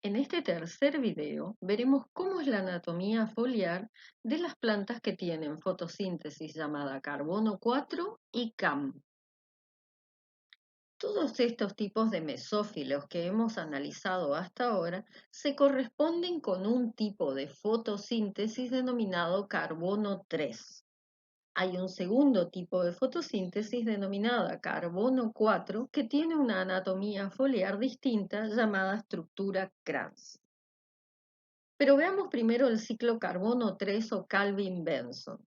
En este tercer video veremos cómo es la anatomía foliar de las plantas que tienen fotosíntesis llamada carbono 4 y CAM. Todos estos tipos de mesófilos que hemos analizado hasta ahora se corresponden con un tipo de fotosíntesis denominado carbono 3. Hay un segundo tipo de fotosíntesis denominada carbono 4 que tiene una anatomía foliar distinta llamada estructura Kranz. Pero veamos primero el ciclo carbono 3 o Calvin-Benson.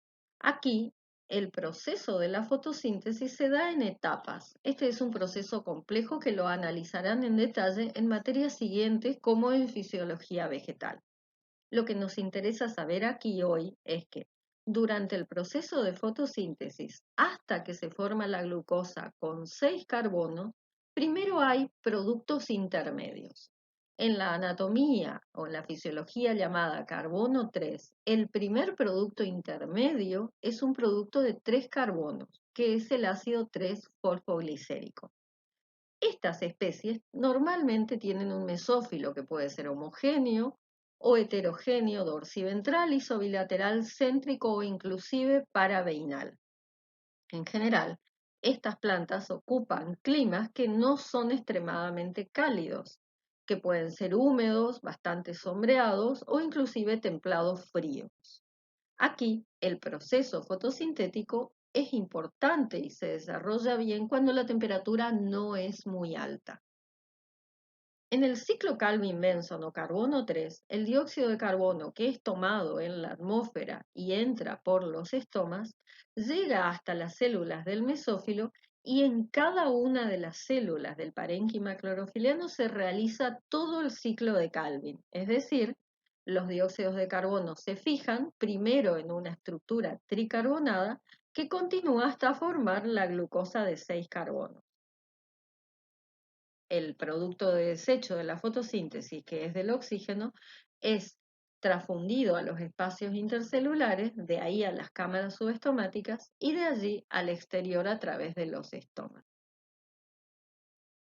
Aquí, el proceso de la fotosíntesis se da en etapas. Este es un proceso complejo que lo analizarán en detalle en materias siguientes como en fisiología vegetal. Lo que nos interesa saber aquí hoy es que durante el proceso de fotosíntesis hasta que se forma la glucosa con 6 carbonos, primero hay productos intermedios. En la anatomía o en la fisiología llamada carbono 3, el primer producto intermedio es un producto de 3 carbonos, que es el ácido 3-fosfoglicérico. Estas especies normalmente tienen un mesófilo que puede ser homogéneo o heterogéneo dorsiventral, isobilateral, céntrico o inclusive paraveinal. En general, estas plantas ocupan climas que no son extremadamente cálidos, que pueden ser húmedos, bastante sombreados o inclusive templados fríos. Aquí, el proceso fotosintético es importante y se desarrolla bien cuando la temperatura no es muy alta. En el ciclo Calvin-Benson o carbono 3, el dióxido de carbono que es tomado en la atmósfera y entra por los estomas, llega hasta las células del mesófilo y en cada una de las células del parénquima clorofiliano se realiza todo el ciclo de Calvin, es decir, los dióxidos de carbono se fijan primero en una estructura tricarbonada que continúa hasta formar la glucosa de 6 carbonos. El producto de desecho de la fotosíntesis, que es del oxígeno, es transfundido a los espacios intercelulares, de ahí a las cámaras subestomáticas y de allí al exterior a través de los estomas.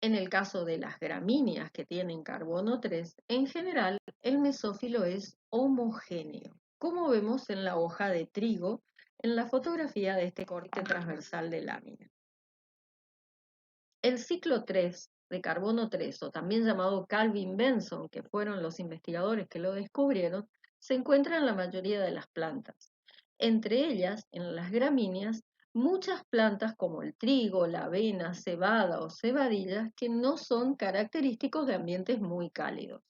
En el caso de las gramíneas que tienen carbono 3, en general el mesófilo es homogéneo, como vemos en la hoja de trigo en la fotografía de este corte transversal de lámina. El ciclo 3 de carbono 3, o también llamado Calvin-Benson, que fueron los investigadores que lo descubrieron, se encuentra en la mayoría de las plantas. Entre ellas, en las gramíneas, muchas plantas como el trigo, la avena, cebada o cebadillas que no son característicos de ambientes muy cálidos.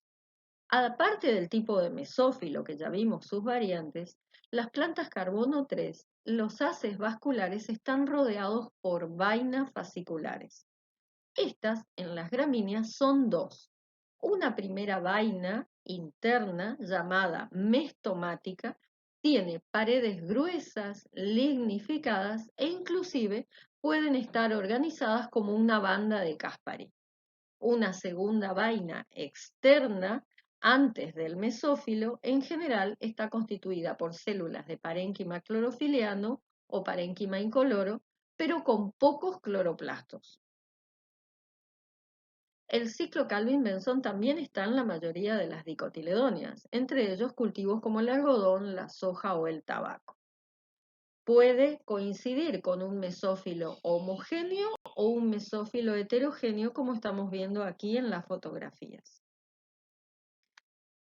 Aparte del tipo de mesófilo que ya vimos sus variantes, las plantas carbono 3, los haces vasculares están rodeados por vainas fasciculares. Estas en las gramíneas son dos. Una primera vaina interna llamada mestomática tiene paredes gruesas, lignificadas e inclusive pueden estar organizadas como una banda de Caspari. Una segunda vaina externa antes del mesófilo en general está constituida por células de parénquima clorofiliano o parénquima incoloro, pero con pocos cloroplastos. El ciclo Calvin-Benson también está en la mayoría de las dicotiledóneas, entre ellos cultivos como el algodón, la soja o el tabaco. Puede coincidir con un mesófilo homogéneo o un mesófilo heterogéneo, como estamos viendo aquí en las fotografías.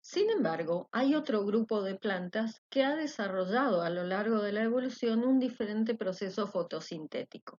Sin embargo, hay otro grupo de plantas que ha desarrollado a lo largo de la evolución un diferente proceso fotosintético,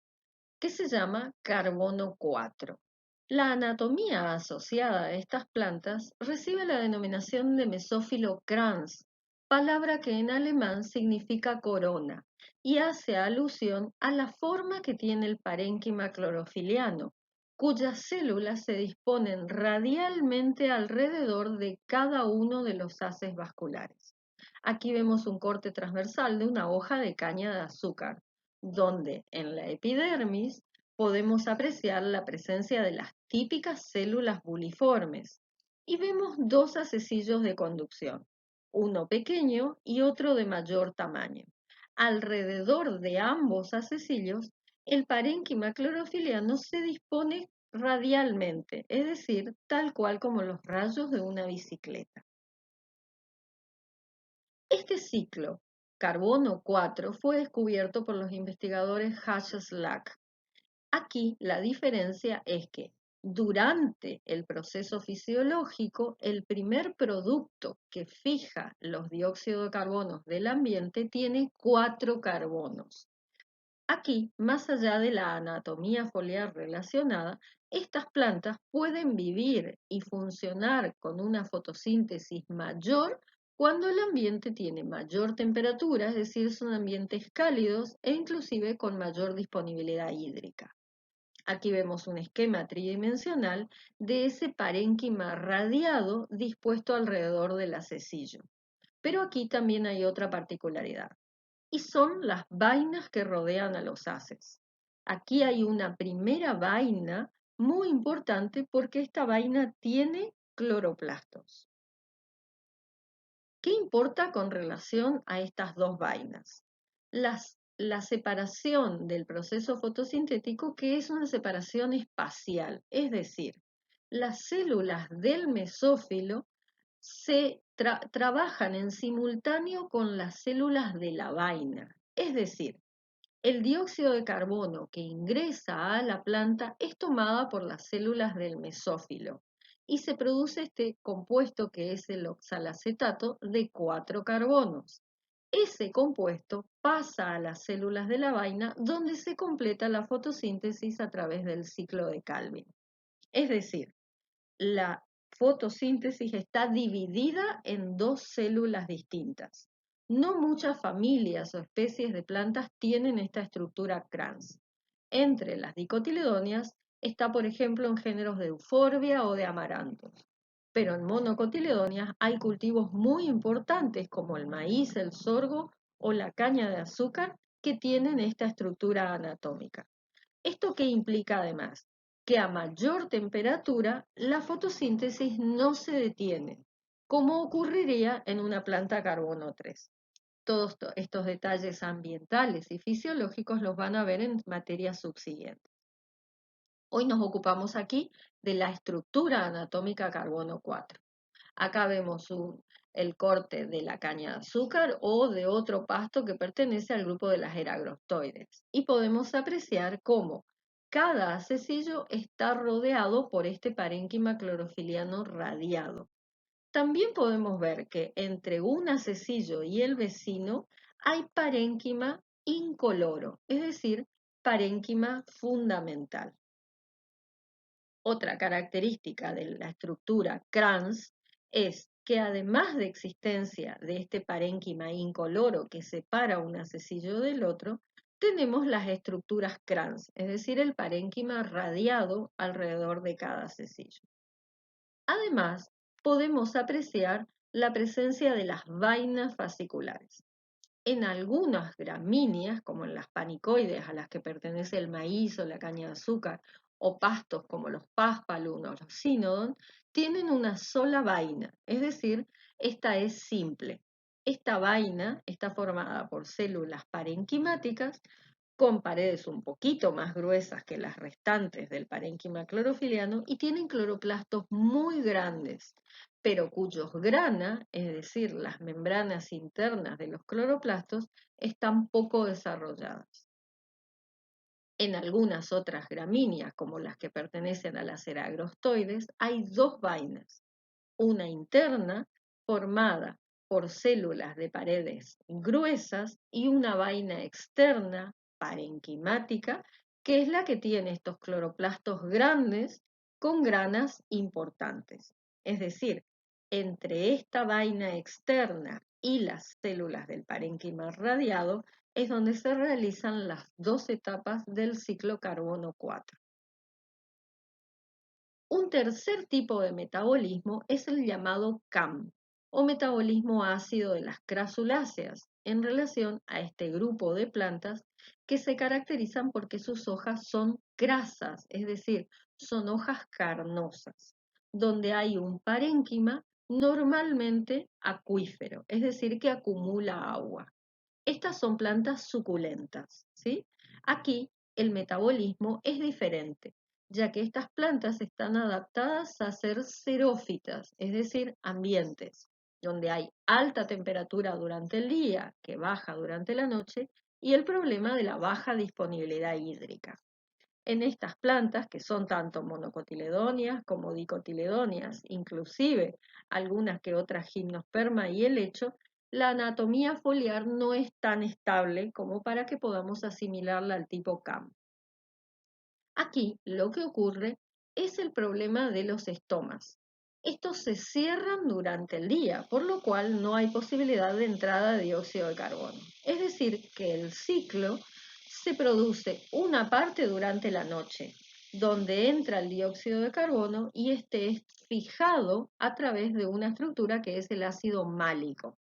que se llama carbono 4. La anatomía asociada a estas plantas recibe la denominación de mesófilo Kranz, palabra que en alemán significa corona y hace alusión a la forma que tiene el parénquima clorofiliano, cuyas células se disponen radialmente alrededor de cada uno de los haces vasculares. Aquí vemos un corte transversal de una hoja de caña de azúcar, donde en la epidermis podemos apreciar la presencia de las típicas células buliformes y vemos dos hacecillos de conducción, uno pequeño y otro de mayor tamaño. Alrededor de ambos hacecillos, el parénquima clorofiliano se dispone radialmente, es decir, tal cual como los rayos de una bicicleta. Este ciclo, carbono 4, fue descubierto por los investigadores Hatch-Slack. Aquí la diferencia es que durante el proceso fisiológico, el primer producto que fija los dióxidos de carbono del ambiente tiene 4 carbonos. Aquí, más allá de la anatomía foliar relacionada, estas plantas pueden vivir y funcionar con una fotosíntesis mayor cuando el ambiente tiene mayor temperatura, es decir, son ambientes cálidos e inclusive con mayor disponibilidad hídrica. Aquí vemos un esquema tridimensional de ese parénquima radiado dispuesto alrededor del acecillo. Pero aquí también hay otra particularidad y son las vainas que rodean a los haces. Aquí hay una primera vaina muy importante porque esta vaina tiene cloroplastos. ¿Qué importa con relación a estas dos vainas? La separación del proceso fotosintético, que es una separación espacial, es decir, las células del mesófilo trabajan en simultáneo con las células de la vaina. Es decir, el dióxido de carbono que ingresa a la planta es tomada por las células del mesófilo y se produce este compuesto que es el oxalacetato de 4 carbonos. Ese compuesto pasa a las células de la vaina donde se completa la fotosíntesis a través del ciclo de Calvin. Es decir, la fotosíntesis está dividida en dos células distintas. No muchas familias o especies de plantas tienen esta estructura Kranz. Entre las dicotiledóneas está, por ejemplo, en géneros de euforbia o de amarantos. Pero en monocotiledóneas hay cultivos muy importantes como el maíz, el sorgo o la caña de azúcar que tienen esta estructura anatómica. ¿Esto qué implica además? Que a mayor temperatura la fotosíntesis no se detiene, como ocurriría en una planta carbono 3. Todos estos detalles ambientales y fisiológicos los van a ver en materias subsiguientes. Hoy nos ocupamos aquí de la estructura anatómica carbono 4. Acá vemos el corte de la caña de azúcar o de otro pasto que pertenece al grupo de las eragrostoides. Y podemos apreciar cómo cada acecillo está rodeado por este parénquima clorofiliano radiado. También podemos ver que entre un acecillo y el vecino hay parénquima incoloro, es decir, parénquima fundamental. Otra característica de la estructura Kranz es que además de existencia de este parénquima incoloro que separa un acecillo del otro, tenemos las estructuras Kranz, es decir, el parénquima radiado alrededor de cada acecillo. Además, podemos apreciar la presencia de las vainas fasciculares. En algunas gramíneas, como en las panicoides a las que pertenece el maíz o la caña de azúcar, o pastos como los páspalum o los cynodon, tienen una sola vaina, es decir, esta es simple. Esta vaina está formada por células parenquimáticas con paredes un poquito más gruesas que las restantes del parénquima clorofiliano y tienen cloroplastos muy grandes, pero cuyos grana, es decir, las membranas internas de los cloroplastos, están poco desarrolladas. En algunas otras gramíneas, como las que pertenecen a las eragrostoides, hay dos vainas, una interna formada por células de paredes gruesas y una vaina externa parenquimática, que es la que tiene estos cloroplastos grandes con granas importantes. Es decir, entre esta vaina externa y las células del parénquima radiado es donde se realizan las dos etapas del ciclo carbono 4. Un tercer tipo de metabolismo es el llamado CAM, o metabolismo ácido de las crasuláceas, en relación a este grupo de plantas que se caracterizan porque sus hojas son crasas, es decir, son hojas carnosas, donde hay un parénquima normalmente acuífero, es decir, que acumula agua. Estas son plantas suculentas, ¿sí? Aquí el metabolismo es diferente. ya que estas plantas están adaptadas a ser xerófitas, es decir, ambientes donde hay alta temperatura durante el día, que baja durante la noche, y el problema de la baja disponibilidad hídrica. En estas plantas, que son tanto monocotiledóneas como dicotiledóneas, inclusive algunas que otras gimnosperma y helecho, la anatomía foliar no es tan estable como para que podamos asimilarla al tipo CAM. Aquí lo que ocurre es el problema de los estomas. Estos se cierran durante el día, por lo cual no hay posibilidad de entrada de dióxido de carbono. Es decir, que el ciclo se produce una parte durante la noche, donde entra el dióxido de carbono y este es fijado a través de una estructura que es el ácido málico.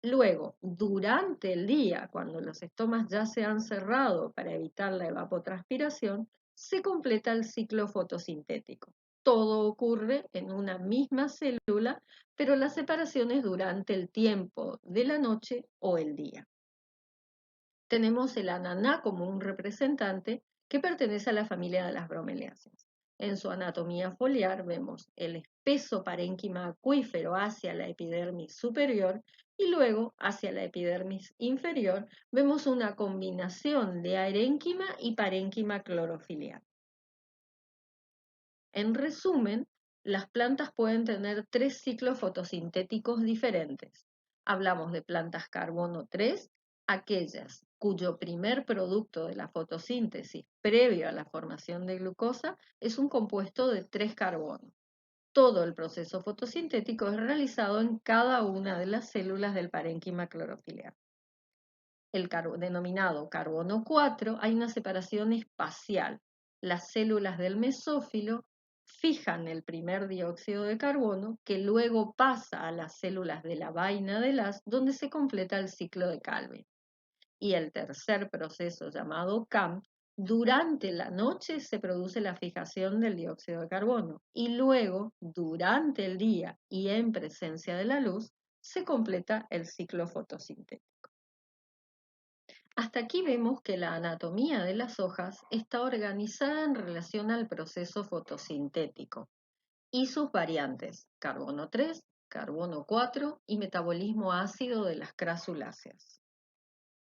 Luego, durante el día, cuando los estomas ya se han cerrado para evitar la evapotranspiración, se completa el ciclo fotosintético. Todo ocurre en una misma célula, pero la separación es durante el tiempo de la noche o el día. Tenemos el ananá como un representante que pertenece a la familia de las bromeliáceas. En su anatomía foliar vemos el espeso parénquima acuífero hacia la epidermis superior y luego hacia la epidermis inferior vemos una combinación de arénquima y parénquima clorofiliar. En resumen, las plantas pueden tener tres ciclos fotosintéticos diferentes. Hablamos de plantas carbono 3, aquellas cuyo primer producto de la fotosíntesis previo a la formación de glucosa es un compuesto de 3 carbonos. Todo el proceso fotosintético es realizado en cada una de las células del parénquima clorofiliar. El denominado carbono 4, hay una separación espacial. Las células del mesófilo fijan el primer dióxido de carbono que luego pasa a las células de la vaina del haz donde se completa el ciclo de Calvin. Y el tercer proceso llamado CAM, durante la noche se produce la fijación del dióxido de carbono y luego, durante el día y en presencia de la luz, se completa el ciclo fotosintético. Hasta aquí vemos que la anatomía de las hojas está organizada en relación al proceso fotosintético y sus variantes, carbono 3, carbono 4 y metabolismo ácido de las crasuláceas.